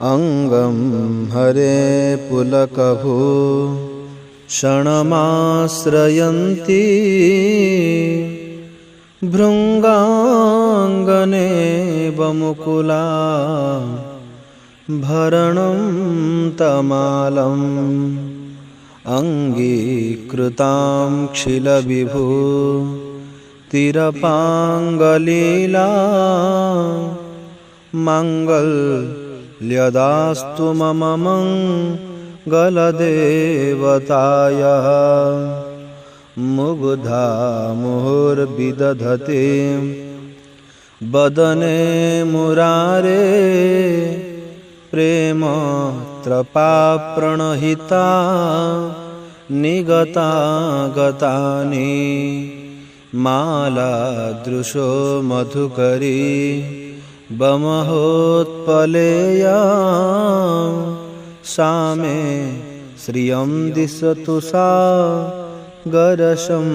अंगं हरे पुलकभूषणमाश्रयन्ती भृङ्गाङ्गने वमुकुला भरणं तमालम् अङ्गीकृतां क्षीलविभूतिरपाङ्गलीला माङ्गल्यदास्तु मम मङ्गलदेवतायाः। मुग्धा मुहुर्विदधते वदने मुरारे प्रेम त्रपाप्रणहिता निगता गतानि मालादृशो मधुकरी बमहोत्पलेया सा मे श्रियं दिशतु सा गरशम्।